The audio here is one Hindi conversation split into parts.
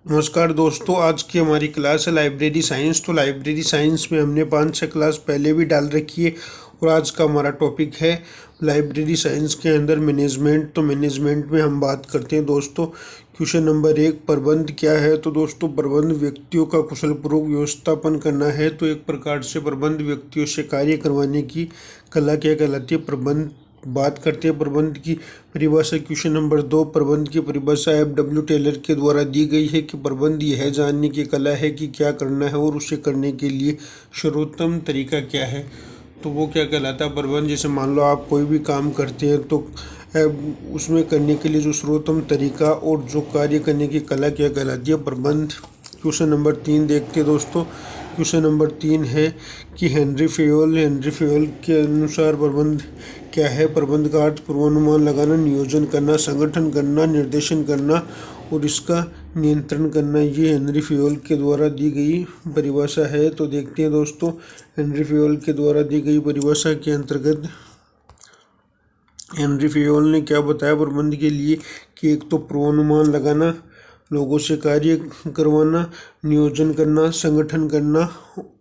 नमस्कार दोस्तों, आज की हमारी क्लास है लाइब्रेरी साइंस। तो लाइब्रेरी साइंस में हमने 5-6 क्लास पहले भी डाल रखी है और आज का हमारा टॉपिक है लाइब्रेरी साइंस के अंदर मैनेजमेंट। तो मैनेजमेंट में हम बात करते हैं दोस्तों। क्वेश्चन नंबर 1, प्रबंध क्या है। तो दोस्तों, प्रबंध व्यक्तियों का कुशलपूर्वक व्यवस्थापन करना है। तो एक प्रकार से प्रबंध व्यक्तियों से कार्य करवाने की कला क्या कहलाती है? प्रबंध। बात करते हैं प्रबंध की परिभाषा। क्वेश्चन नंबर 2, प्रबंध की परिभाषा F.W. टेलर के द्वारा दी गई है कि प्रबंध यह जानने की कला है कि क्या करना है और उसे करने के लिए सर्वोत्तम तरीका क्या है। तो वो क्या कहलाता है? प्रबंध। जैसे मान लो आप कोई भी काम करते हैं तो उसमें करने के लिए जो सर्वोत्तम तरीका और जो कार्य करने की कला क्या कहलाती है? प्रबंध। क्वेश्चन नंबर 3 देखते हैं दोस्तों। क्वेश्चन नंबर 3 है कि हेनरी फेयोल के अनुसार प्रबंध क्या है? प्रबंध का अर्थ पूर्वानुमान लगाना, नियोजन करना, संगठन करना, निर्देशन करना और इसका नियंत्रण करना। ये हेनरी फेयोल के द्वारा दी गई परिभाषा है। तो देखते हैं दोस्तों, हेनरी फेयोल के द्वारा दी गई परिभाषा के अंतर्गत हेनरी फेयोल ने क्या बताया प्रबंध के लिए कि एक तो पूर्वानुमान लगाना, लोगों से कार्य करवाना, नियोजन करना, संगठन करना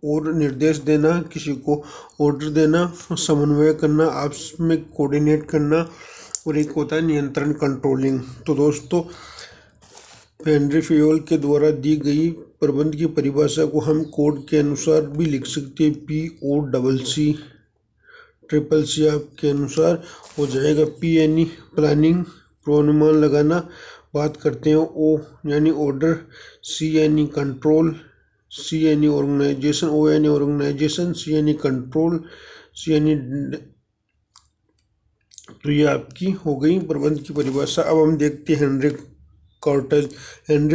और निर्देश देना, किसी को ऑर्डर देना, समन्वय करना, आपस में कोऑर्डिनेट करना और एक होता है नियंत्रण, कंट्रोलिंग। तो दोस्तों, हेनरी फेयोल के द्वारा दी गई प्रबंध की परिभाषा को हम कोड के अनुसार भी लिख सकते हैं। POCCC आपके अनुसार हो जाएगा। P यानी प्लानिंग, पूर्वानुमान लगाना। बात करते हैं O यानी ऑर्डर, C यानी कंट्रोल, C यानी ऑर्गेनाइजेशन, O यानी ऑर्गेनाइजेशन, C यानी कंट्रोल, C यानी तो ये आपकी हो गई प्रबंध की परिभाषा। अब हम देखते हैं हेनरी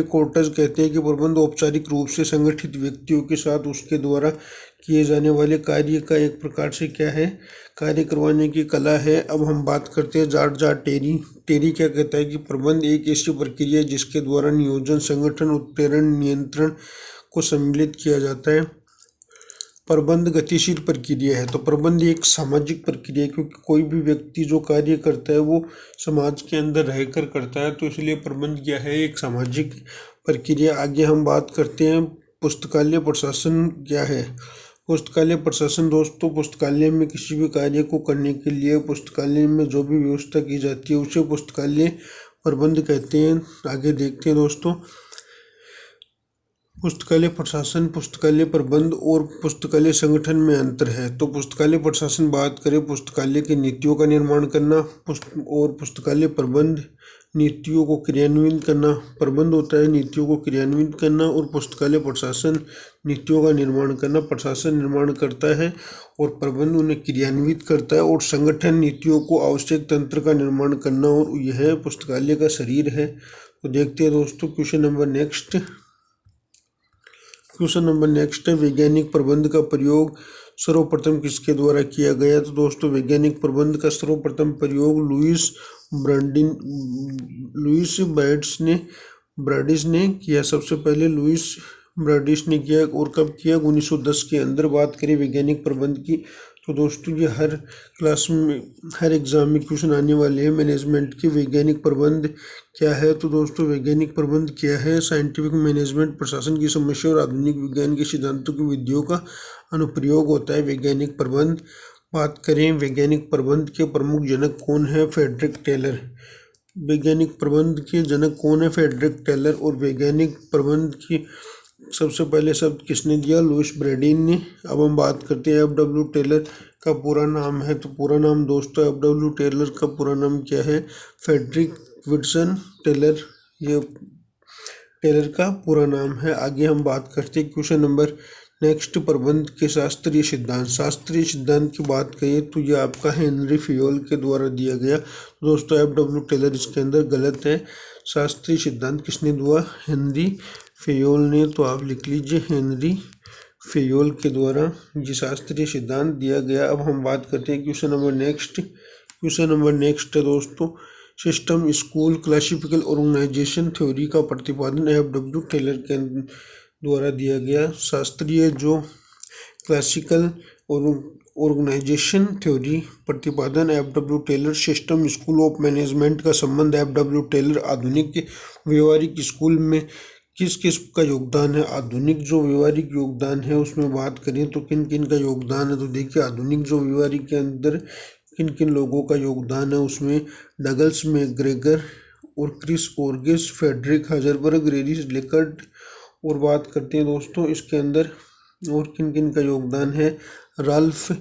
कॉर्टज कहते हैं कि प्रबंध औपचारिक रूप से संगठित व्यक्तियों के साथ उसके द्वारा किए जाने वाले कार्य का एक प्रकार से क्या है? कार्य करवाने की कला है। अब हम बात करते हैं जॉर्ज टेरी क्या कहता है कि प्रबंध एक ऐसी प्रक्रिया है जिसके द्वारा नियोजन, संगठन, उत्प्रेरण, नियंत्रण को सम्मिलित किया जाता है। प्रबंध गतिशील प्रक्रिया है। तो प्रबंध एक सामाजिक प्रक्रिया है, क्योंकि कोई भी व्यक्ति जो कार्य करता है वो समाज के अंदर रहकर करता है। तो इसलिए प्रबंध क्या है? एक सामाजिक प्रक्रिया। आगे हम बात करते हैं पुस्तकालय प्रशासन क्या है। पुस्तकालय प्रशासन दोस्तों, पुस्तकालय में किसी भी कार्य को करने के लिए पुस्तकालय में जो भी व्यवस्था की जाती है उसे पुस्तकालय प्रबंध कहते हैं। आगे देखते हैं दोस्तों, पुस्तकालय प्रशासन, पुस्तकालय प्रबंध और पुस्तकालय संगठन में अंतर है। तो पुस्तकालय प्रशासन बात करें, पुस्तकालय की नीतियों का निर्माण करना, और पुस्तकालय प्रबंध नीतियों को क्रियान्वित करना। प्रबंध होता है नीतियों को क्रियान्वित करना और पुस्तकालय प्रशासन नीतियों का निर्माण करना। प्रशासन निर्माण करता है और प्रबंध उन्हें क्रियान्वित करता है, और संगठन नीतियों को आवश्यक तंत्र का निर्माण करना, और यह पुस्तकालय का शरीर है। तो देखते हैं दोस्तों क्वेश्चन नंबर नेक्स्ट है, वैज्ञानिक प्रबंध का प्रयोग सर्वप्रथम किसके द्वारा किया गया? तो दोस्तों, वैज्ञानिक प्रबंध का सर्वप्रथम प्रयोग लुईस ब्राडिश ने किया। सबसे पहले लुईस ब्राडिश ने किया। और कब किया? 1910 के अंदर। बात करें वैज्ञानिक प्रबंध की, तो दोस्तों ये हर क्लास में, हर एग्जाम में क्वेश्चन आने वाले हैं। मैनेजमेंट की वैज्ञानिक प्रबंध क्या है? तो दोस्तों, वैज्ञानिक प्रबंध क्या है? साइंटिफिक मैनेजमेंट, प्रशासन की समस्या और आधुनिक विज्ञान के सिद्धांतों की विधियों का अनुप्रयोग होता है वैज्ञानिक प्रबंध। बात करें वैज्ञानिक प्रबंध के प्रमुख जनक कौन है? Frederick Taylor. वैज्ञानिक प्रबंध के जनक कौन है? Frederick Taylor. और वैज्ञानिक प्रबंध की सबसे पहले शब्द किसने दिया? लुईस ब्रैडिन ने। अब हम बात करते हैं F.W. टेलर का पूरा नाम है। तो पूरा नाम दोस्तों, F.W. टेलर का पूरा नाम क्या है? फ्रेडरिक विल्सन टेलर, ये टेलर का पूरा नाम है। आगे हम बात करते हैं क्वेश्चन नंबर नेक्स्ट, प्रबंध के शास्त्रीय सिद्धांत की बात करें तो ये आपका हेनरी फेयोल के द्वारा दिया गया। दोस्तों, F.W. टेलर इसके अंदर गलत है। शास्त्रीय सिद्धांत किसने दिया? हेनरी फेयोल ने। तो आप लिख लीजिए हेनरी फेयोल के द्वारा ये शास्त्रीय सिद्धांत दिया गया। अब हम बात करते हैं क्वेश्चन नंबर नेक्स्ट है दोस्तों, system, school, classical organisation theory का प्रतिपादन F.W. टेलर के द्वारा दिया गया। शास्त्रीय जो क्लासिकल ऑर्गेनाइजेशन थ्योरी प्रतिपादन F.W. Taylor. System, school of management का संबंध F.W. टेलर आधुनिक व्यवहारिक स्कूल में किस किस का योगदान है। आधुनिक जो व्यवहारिक योगदान है उसमें बात करें तो किन किन का योगदान है, तो देखिए आधुनिक जो व्यवहारिक के अंदर किन किन लोगों का योगदान है उसमें डगल्स मैकग्रेगर और क्रिस ओर्गेस, फेडरिक हजरबर्ग, रेरिस लेकर्ट। और बात करते हैं दोस्तों इसके अंदर और किन किन का योगदान है, राल्फ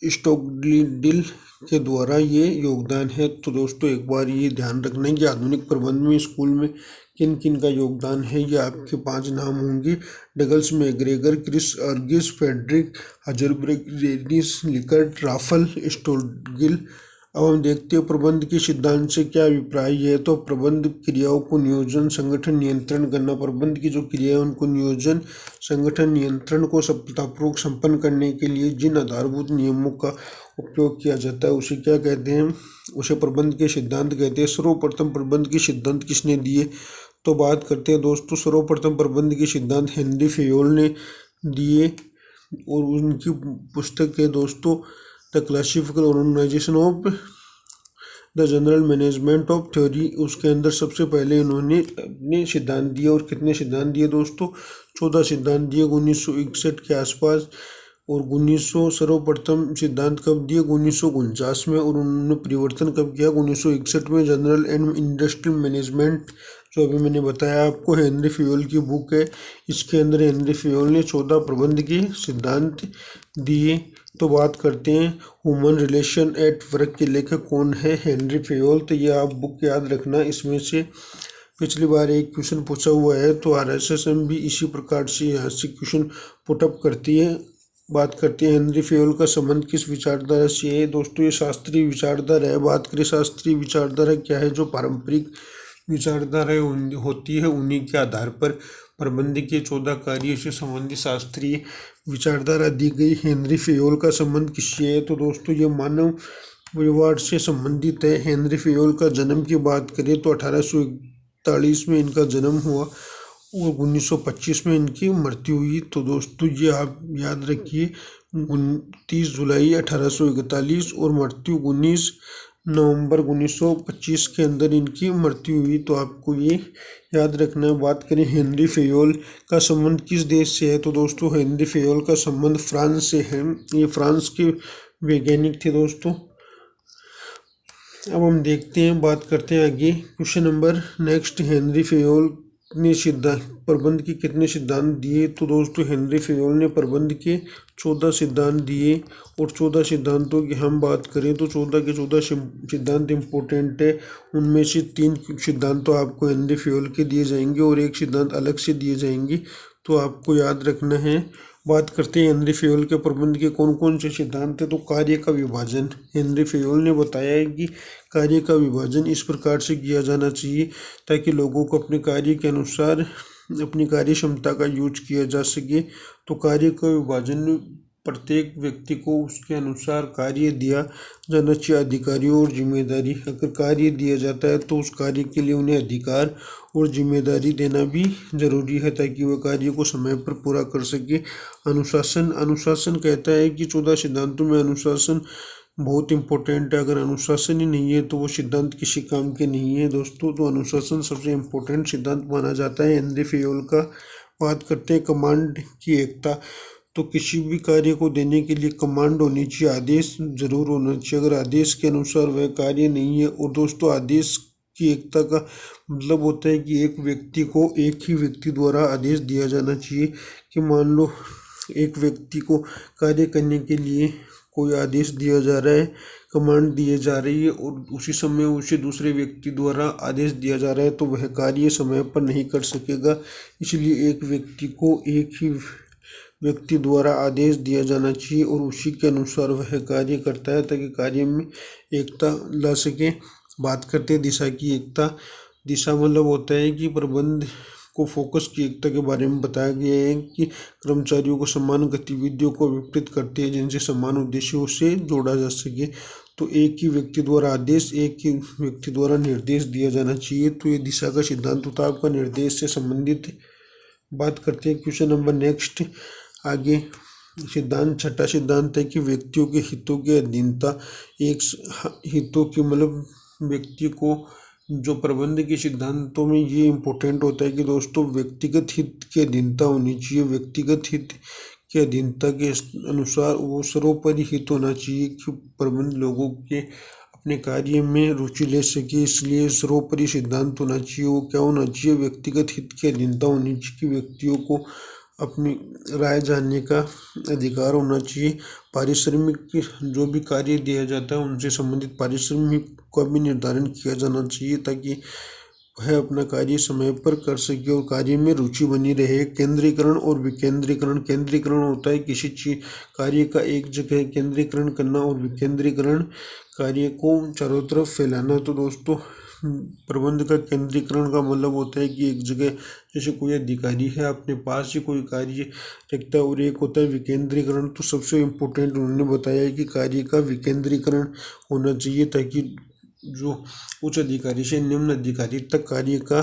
स्टोग्लिडिल के द्वारा ये योगदान है। तो दोस्तों एक बार ये ध्यान रखना है कि आधुनिक प्रबंध में स्कूल में किन किन का योगदान है। ये आपके 5 नाम होंगे, Douglas McGregor, Chris Argyris, Frederick Herzberg, Rensis Likert, Ralph Stogdill. अब हम देखते हैं प्रबंध के सिद्धांत से क्या अभिप्राय है। तो प्रबंध क्रियाओं को नियोजन, संगठन, नियंत्रण करना। प्रबंध की जो क्रिया है उनको नियोजन, संगठन, नियंत्रण को सफलतापूर्वक संपन्न करने के लिए जिन आधारभूत नियमों का उपयोग किया जाता है उसे क्या कहते हैं, उसे प्रबंध के सिद्धांत कहते हैं। सर्वप्रथम प्रबंध के सिद्धांत किसने दिए, तो बात करते हैं दोस्तों सर्वप्रथम प्रबंध के सिद्धांत हेनरी फेयोल ने दिए और उनकी पुस्तक है दोस्तों the classical organisation of the general management of theory. उसके अंदर सबसे पहले इन्होंने अपने सिद्धांत दिए और कितने सिद्धांत दिए दोस्तों, 14 सिद्धांत दिए 1961 के आसपास। और 1900 सर्वप्रथम सिद्धांत कब दिए, 1949 में। और उन्होंने परिवर्तन कब किया, 1961 में। जनरल एंड इंडस्ट्रियल मैनेजमेंट जो अभी मैंने बताया आपको हेनरी फेयोल की बुक है, इसके अंदर हेनरी फेयोल ने 14 प्रबंध के सिद्धांत दिए। तो बात करते हैं ह्यूमन रिलेशन एट वर्क के लेखक कौन है, हेनरी फेयोल। तो ये आप बुक याद रखना, इसमें से पिछली बार एक क्वेश्चन पूछा हुआ है। तो RSSM भी इसी प्रकार से यहाँ से क्वेश्चन पुटअप करती है। बात करते हैं हेनरी फेयोल का संबंध किस विचारधारा से है, दोस्तों ये शास्त्रीय विचारधारा है। बात करें शास्त्रीय विचारधारा क्या है, जो पारंपरिक विचारधाराएं होती है उन्हीं के आधार पर प्रबंध के 14 कार्यों से संबंधित शास्त्रीय विचारधारा दी गई। हेनरी फेयोल का संबंध किससे है, तो दोस्तों ये मानव व्यवहार से संबंधित है। हेनरी फेयोल का जन्म की बात करें तो 1841 में इनका जन्म हुआ और 1925 में इनकी मृत्यु हुई। तो दोस्तों ये आप याद रखिए 29 जुलाई 1841 और मृत्यु 19 नवंबर 1925 के अंदर इनकी मृत्यु हुई। तो आपको ये याद रखना है। बात करें हेनरी फेयोल का संबंध किस देश से है, तो दोस्तों हेनरी फेयोल का संबंध फ्रांस से है। ये फ्रांस के वैज्ञानिक थे दोस्तों। अब हम देखते हैं, बात करते हैं आगे question number next, Henry Fayol ने सिद्धांत प्रबंध के कितने सिद्धांत दिए, तो दोस्तों हेनरी फेयोल ने प्रबंध के 14 सिद्धांत दिए। और 14 सिद्धांतों की हम बात करें तो 14 के 14 सिद्धांत इम्पोर्टेंट है। उनमें से 3 सिद्धांत तो आपको हेनरी फेयोल के दिए जाएंगे और एक सिद्धांत अलग से दिए जाएंगे, तो आपको याद रखना है। बात करते हैं हेनरी फेयोल के प्रबंध के कौन कौन से सिद्धांत है, तो कार्य का विभाजन। हेनरी फेयोल ने बताया है कि कार्य का विभाजन इस प्रकार से किया जाना चाहिए ताकि लोगों को अपने कार्य के अनुसार अपनी कार्य क्षमता का यूज किया जा सके। तो कार्य का विभाजन प्रत्येक व्यक्ति को उसके अनुसार कार्य दिया जाना चाहिए, अधिकारियों और जिम्मेदारी। अगर कार्य दिया जाता है तो उस कार्य के लिए उन्हें अधिकार और जिम्मेदारी देना भी जरूरी है ताकि वह कार्य को समय पर पूरा कर सके। अनुशासन, अनुशासन कहता है कि 14 सिद्धांतों में अनुशासन बहुत इम्पोर्टेंट है। अगर अनुशासन ही नहीं है तो वो सिद्धांत किसी काम के नहीं है दोस्तों। तो अनुशासन सबसे इम्पोर्टेंट सिद्धांत माना जाता है हेनरी फेयोल का। बात करते हैं कमांड की एकता, तो किसी भी कार्य को देने के लिए कमांड होनी चाहिए, आदेश जरूर होना चाहिए। अगर आदेश के अनुसार वह कार्य नहीं है, और दोस्तों आदेश की एकता का मतलब होता है कि एक व्यक्ति को एक ही व्यक्ति द्वारा आदेश दिया जाना चाहिए। कि मान लो एक व्यक्ति को कार्य करने के लिए कोई आदेश दिया जा रहा है, कमांड दिए जा रही है और उसी समय उसे दूसरे व्यक्ति द्वारा आदेश दिया जा रहा है, तो वह कार्य समय पर नहीं कर सकेगा। इसलिए एक व्यक्ति को एक ही व्यक्ति द्वारा आदेश दिया जाना चाहिए और उसी के अनुसार वह कार्य करता है ताकि कार्य में एकता ला सके। बात करते हैं दिशा की एकता। दिशा मतलब होता है कि प्रबंध को फोकस की एकता के बारे में बताया गया है कि कर्मचारियों को समान गतिविधियों को वितरित करते हैं जिनसे समान उद्देश्यों से जोड़ा जा सके। तो एक ही व्यक्ति द्वारा आदेश, एक ही व्यक्ति द्वारा निर्देश दिया जाना चाहिए। तो ये दिशा का सिद्धांत होता है आपका निर्देश से संबंधित। बात करते हैं क्वेश्चन नंबर नेक्स्ट आगे, सिद्धांत छठा सिद्धांत है कि व्यक्तियों के हितों की अधीनता। एक हितों की मतलब व्यक्ति को जो प्रबंध के सिद्धांतों में ये इम्पोर्टेंट होता है कि दोस्तों व्यक्तिगत हित की अधीनता होनी चाहिए। व्यक्तिगत हित की अधीनता के अनुसार वो सर्वोपरि हित होना चाहिए कि प्रबंध लोगों के अपने कार्य में रुचि ले सके। इसलिए सर्वोपरि सिद्धांत होना चाहिए। वो क्या होना चाहिए? व्यक्तिगत हित की अधीनता होनी चाहिए कि व्यक्तियों को अपनी राय जानने का अधिकार होना चाहिए। पारिश्रमिक जो भी कार्य दिया जाता है उनसे संबंधित पारिश्रमिक का भी निर्धारण किया जाना चाहिए ताकि वह अपना कार्य समय पर कर सके और कार्य में रुचि बनी रहे। केंद्रीकरण और विकेंद्रीकरण। केंद्रीकरण होता है किसी चीज कार्य का एक जगह केंद्रीकरण करना और विकेंद्रीकरण कार्य को चारों तरफ फैलाना। तो दोस्तों प्रबंध का केंद्रीकरण का मतलब होता है कि एक जगह जैसे कोई अधिकारी है अपने पास ही कोई कार्य रखता है। और एक होता है विकेंद्रीकरण। तो सबसे इम्पोर्टेंट उन्होंने बताया है कि कार्य का विकेंद्रीकरण होना चाहिए ताकि जो उच्च अधिकारी से निम्न अधिकारी तक कार्य का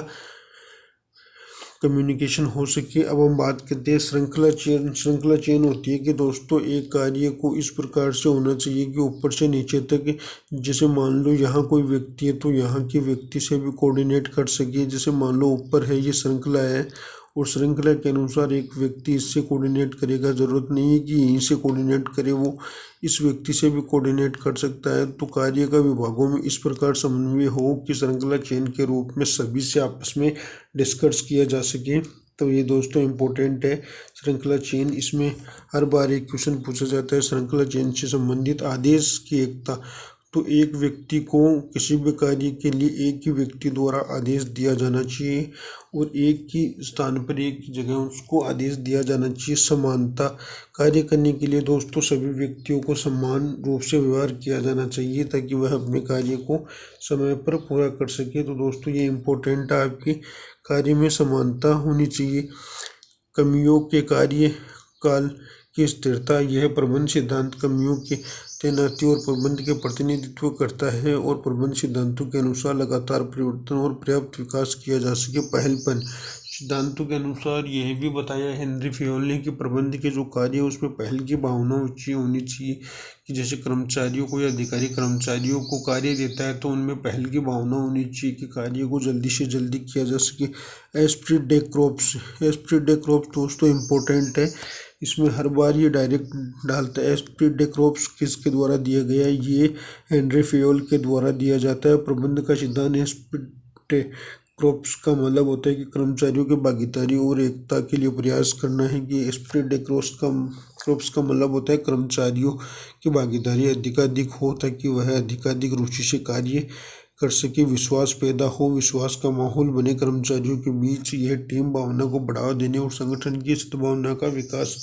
कम्युनिकेशन हो सके। अब हम बात करते हैं श्रृंखला चेन। श्रृंखला चेन होती है कि दोस्तों एक कार्य को इस प्रकार से होना चाहिए कि ऊपर से नीचे तक, जैसे मान लो यहाँ कोई व्यक्ति है तो यहाँ के व्यक्ति से भी कोऑर्डिनेट कर सके। जैसे मान लो ऊपर है ये श्रृंखला है और श्रृंखला के अनुसार एक व्यक्ति इससे कोऑर्डिनेट करेगा। जरूरत नहीं है कि यहीं से कोऑर्डिनेट करे, वो इस व्यक्ति से भी कोऑर्डिनेट कर सकता है। तो कार्य का विभागों में इस प्रकार समन्वय हो कि श्रृंखला चेन के रूप में सभी से आपस में डिस्कस किया जा सके। तो ये दोस्तों इम्पोर्टेंट है श्रृंखला चेन। इसमें हर बार एक क्वेश्चन पूछा जाता है श्रृंखला चेन से संबंधित आदेश की एकता। तो एक व्यक्ति को किसी भी कार्य के लिए एक ही व्यक्ति द्वारा आदेश दिया जाना चाहिए और एक ही स्थान पर एक ही जगह उसको आदेश दिया जाना चाहिए। समानता। कार्य करने के लिए दोस्तों सभी व्यक्तियों को समान रूप से व्यवहार किया जाना चाहिए ताकि वह अपने कार्य को समय पर पूरा कर सके। तो दोस्तों ये इम्पोर्टेंट है आपकी कार्य में समानता होनी चाहिए। कमियों के कार्य काल की स्थिरता। यह प्रबंध सिद्धांत कमियों की तैनाती और प्रबंध के प्रतिनिधित्व करता है और प्रबंध सिद्धांतों के अनुसार लगातार परिवर्तन और पर्याप्त विकास किया जा सके। पहलपन। सिद्धांतों के अनुसार यह भी बताया हेनरी फेयोल ने कि प्रबंध के जो कार्य है उसमें पहल की भावना ऊंची होनी चाहिए कि जैसे कर्मचारियों को या अधिकारी कर्मचारियों को कार्य देता है तो उनमें पहल की भावना होनी चाहिए कि कार्य को जल्दी से जल्दी किया जा सके। Esprit day crops. Esprit day crops दोस्तों इम्पोर्टेंट है। इसमें हर बार ये डायरेक्ट डालता है। एस्प्रिट डे क्रोप्स किसके द्वारा दिया गया है? ये हेनरी फेयोल के द्वारा दिया जाता है। प्रबंध का सिद्धांत एस्प्रिट डे क्रोप्स का मतलब होता है कि कर्मचारियों की भागीदारी और एकता के लिए प्रयास करना है। कि एस्प्रिट डे क्रोप्स का मतलब होता है कर्मचारियों की भागीदारी अधिकाधिक हो ताकि वह अधिकाधिक रुचि से कार्य कर सके। विश्वास पैदा हो। विश्वास का माहौल बने कर्मचारियों के बीच। यह टीम भावना को बढ़ावा देने और संगठन की सद्भावना का विकास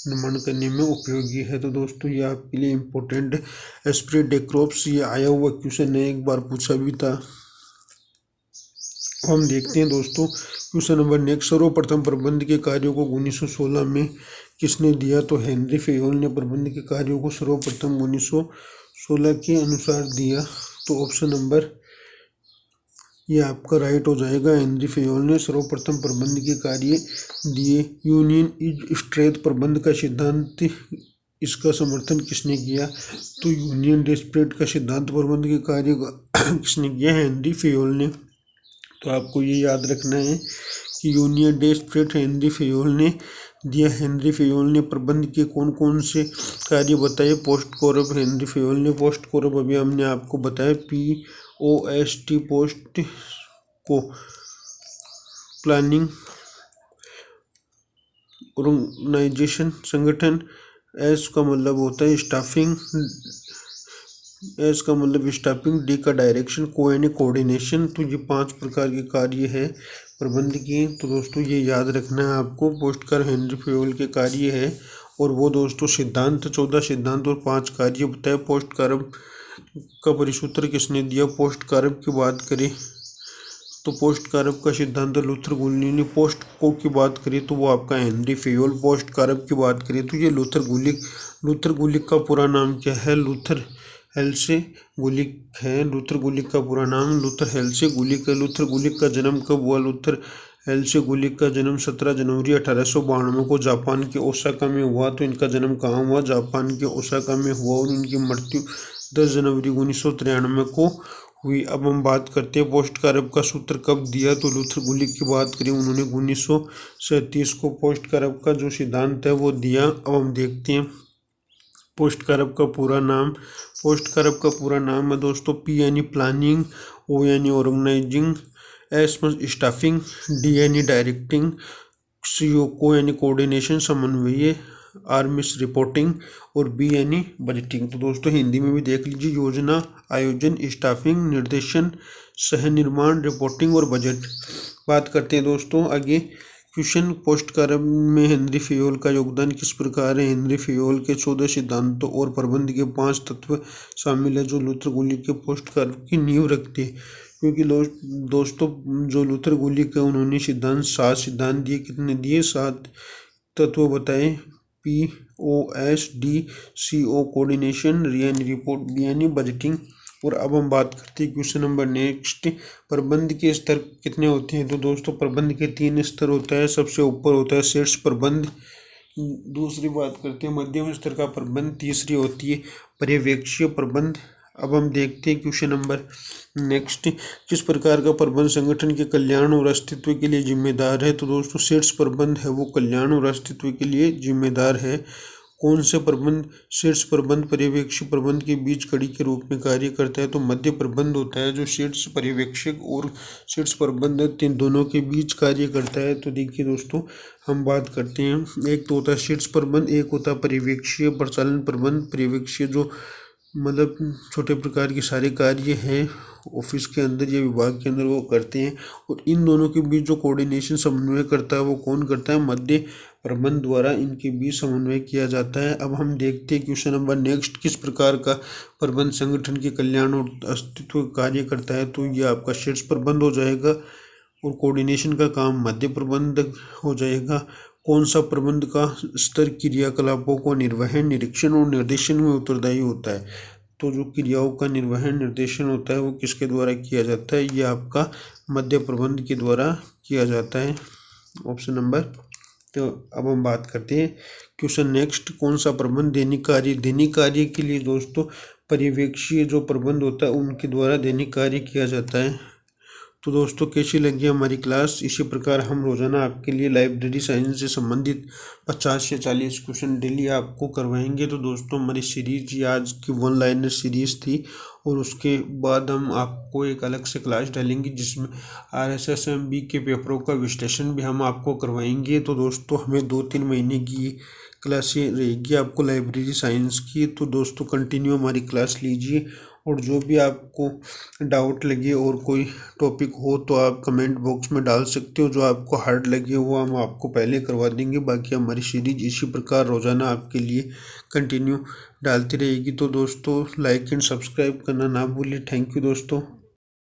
निर्माण करने में उपयोगी है। तो दोस्तों ये आपके लिए इम्पोर्टेंट एस्प्रिट डे क्रोप्स। ये आया हुआ क्वेश्चन है, एक बार पूछा भी था। हम देखते हैं दोस्तों क्वेश्चन नंबर नेक्स्ट। सर्वप्रथम प्रबंध के कार्यों को 1916 में किसने दिया? तो हेनरी फेयोल ने प्रबंध के कार्यों को सर्वप्रथम 1916 के अनुसार दिया। तो ऑप्शन नंबर ये आपका राइट हो जाएगा। हेनरी फेयोल ने सर्वप्रथम प्रबंध के कार्य दिए। यूनियन इज स्ट्रेंथ प्रबंध का सिद्धांत, इसका समर्थन किसने किया? तो यूनियन डेस्परेट का सिद्धांत प्रबंध के कार्य का किसने किया? हेनरी फेयोल ने। तो आपको ये याद रखना है कि यूनियन डेस्परेट हेनरी फेयोल ने दिया। हेनरी फेयोल ने प्रबंध के कौन कौन से कार्य बताए? पोस्ट कोरब। हेनरी फेयोल ने पोस्ट कोरब अभी हमने आपको बताया POST पोस्ट को प्लानिंग ऑर्गेनाइजेशन संगठन। एस का मतलब होता है स्टाफिंग। एस का मतलब स्टाफिंग। डी का डायरेक्शन। को यानी कोऑर्डिनेशन। तो ये 5 प्रकार के कार्य है प्रबंध की। तो दोस्तों ये याद रखना है आपको। पोस्ट कर हेनरी फेयोल के कार्य है और वो दोस्तों सिद्धांत 14 सिद्धांत और 5 कार्य बताए। पोस्ट कारक का परिसूत्र किसने दिया? पोस्ट कारक की बात करें तो पोस्ट कारक का सिद्धांत लूथर गुलिक ने। पोस्ट को की बात करें तो वो आपका हेनरी फेयोल। पोस्ट कारक की बात करें तो ये लूथर गुलिक। लूथर गुलिक का पूरा नाम क्या है? लूथर हेल्से गुलिक है। लूथर गुलिक का पूरा नाम लूथर हेल्से गुलिक है। लूथर गुलिक का जन्म कब हुआ? लूथर हेल्से गुलिक का जन्म 17 जनवरी 1892 को जापान के ओसाका में हुआ। तो इनका जन्म कहाँ हुआ? जापान के ओसाका में हुआ और इनकी मृत्यु 10 जनवरी 1993 को हुई। अब हम बात करते हैं पोस्ट कारब का सूत्र कब दिया, तो लूथर गुलिक की बात करें उन्होंने 1937 को पोस्ट कारब का जो सिद्धांत है वो दिया। अब हम देखते हैं पोस्ट कारब का पूरा नाम। पोस्ट कारब का पूरा नाम है दोस्तों पी यानी प्लानिंग, ओ यानी ऑर्गेनाइजिंग, एस स्टाफिंग, डी यानी डायरेक्टिंग, सी ओ को यानी कोऑर्डिनेशन समन्वय, आर मिस रिपोर्टिंग और बी यानी बजटिंग। तो दोस्तों हिंदी में भी देख लीजिए, योजना, आयोजन, स्टाफिंग, निर्देशन, सह निर्माण, रिपोर्टिंग और बजट। बात करते हैं दोस्तों आगे क्वेश्चन, पोस्ट कारब में हेनरी फेयोल का योगदान किस प्रकार है। हेनरी फेयोल के 14 सिद्धांतों और प्रबंध के 5 तत्व शामिल है जो लूथर गुलिक के पोस्ट कारब की नींव रखते हैं। क्योंकि दोस्तों जो लूथर गुलिक है उन्होंने 7 सिद्धांत दिए। कितने दिए? 7 तत्व बताए, POSDCO कोऑर्डिनेशन, यानी रिपोर्ट, बी यानी बजटिंग। और अब हम बात करते हैं क्वेश्चन नंबर नेक्स्ट, प्रबंध के स्तर कितने होते हैं। तो दोस्तों प्रबंध के 3 स्तर होता है। सबसे ऊपर होता है शीर्ष प्रबंध, दूसरी बात करते हैं मध्यम स्तर का प्रबंध, तीसरी होती है पर्यवेक्षीय प्रबंध। अब हम देखते हैं क्वेश्चन नंबर नेक्स्ट, किस प्रकार का प्रबंध संगठन के कल्याण और अस्तित्व के लिए जिम्मेदार है। तो दोस्तों शीर्ष प्रबंध है वो कल्याण और अस्तित्व के लिए जिम्मेदार है। कौन से प्रबंध शीर्ष प्रबंध पर्यवेक्षी प्रबंध के बीच कड़ी के रूप में कार्य करता है। तो मध्य प्रबंध होता है जो शीर्ष पर्यवेक्षक और शीर्ष प्रबंध तीन दोनों के बीच कार्य करता है। तो देखिए दोस्तों हम बात करते हैं, एक तो होता है शीर्ष प्रबंध, एक होता है पर्यवेक्षीय प्रचालन प्रबंध। पर्यवेक्षीय जो मतलब छोटे प्रकार के सारे कार्य हैं ऑफिस के अंदर या विभाग के अंदर वो करते हैं। और इन दोनों के बीच जो कोऑर्डिनेशन समन्वय करता है वो कौन करता है? मध्य प्रबंध द्वारा इनके बीच समन्वय किया जाता है। अब हम देखते हैं क्वेश्चन नंबर नेक्स्ट, किस प्रकार का प्रबंध संगठन के कल्याण और अस्तित्व कार्य करता है। तो ये आपका शीर्ष प्रबंध हो जाएगा और कोऑर्डिनेशन का काम मध्य प्रबंध हो जाएगा। कौन सा प्रबंध का स्तर क्रियाकलापों को निर्वहन, निरीक्षण और निर्देशन में उत्तरदायी होता है। तो जो क्रियाओं का निर्वहन, निर्देशन होता है वो किसके द्वारा किया जाता है? ये आपका मध्य प्रबंध के द्वारा किया जाता है, ऑप्शन नंबर। तो अब हम बात करते हैं क्वेश्चन नेक्स्ट, कौन सा प्रबंध दैनिक कार्य। दैनिक कार्य के लिए दोस्तों पर्यवेक्षीय जो प्रबंध होता है उनके द्वारा दैनिक कार्य किया जाता है। तो दोस्तों कैसी लगी हमारी क्लास। इसी प्रकार हम रोजाना आपके लिए लाइब्रेरी साइंस से संबंधित 50 से 40 क्वेश्चन डेली आपको करवाएंगे। तो दोस्तों हमारी सीरीज ये आज की 1 लाइनर सीरीज थी और उसके बाद हम आपको एक अलग से क्लास डालेंगे जिसमें RSSMB के पेपरों का विश्लेषण भी हम आपको करवाएंगे। तो दोस्तों हमें 2-3 महीने की क्लासें रहेगी आपको लाइब्रेरी साइंस की। तो दोस्तों कंटिन्यू हमारी क्लास लीजिए और जो भी आपको डाउट लगे और कोई टॉपिक हो तो आप कमेंट बॉक्स में डाल सकते हो। जो आपको हार्ड लगे वो हम आपको पहले करवा देंगे। बाकी हमारी सीरीज इसी प्रकार रोज़ाना आपके लिए कंटिन्यू डालती रहेगी। तो दोस्तों लाइक एंड सब्सक्राइब करना ना भूलिए। थैंक यू दोस्तों।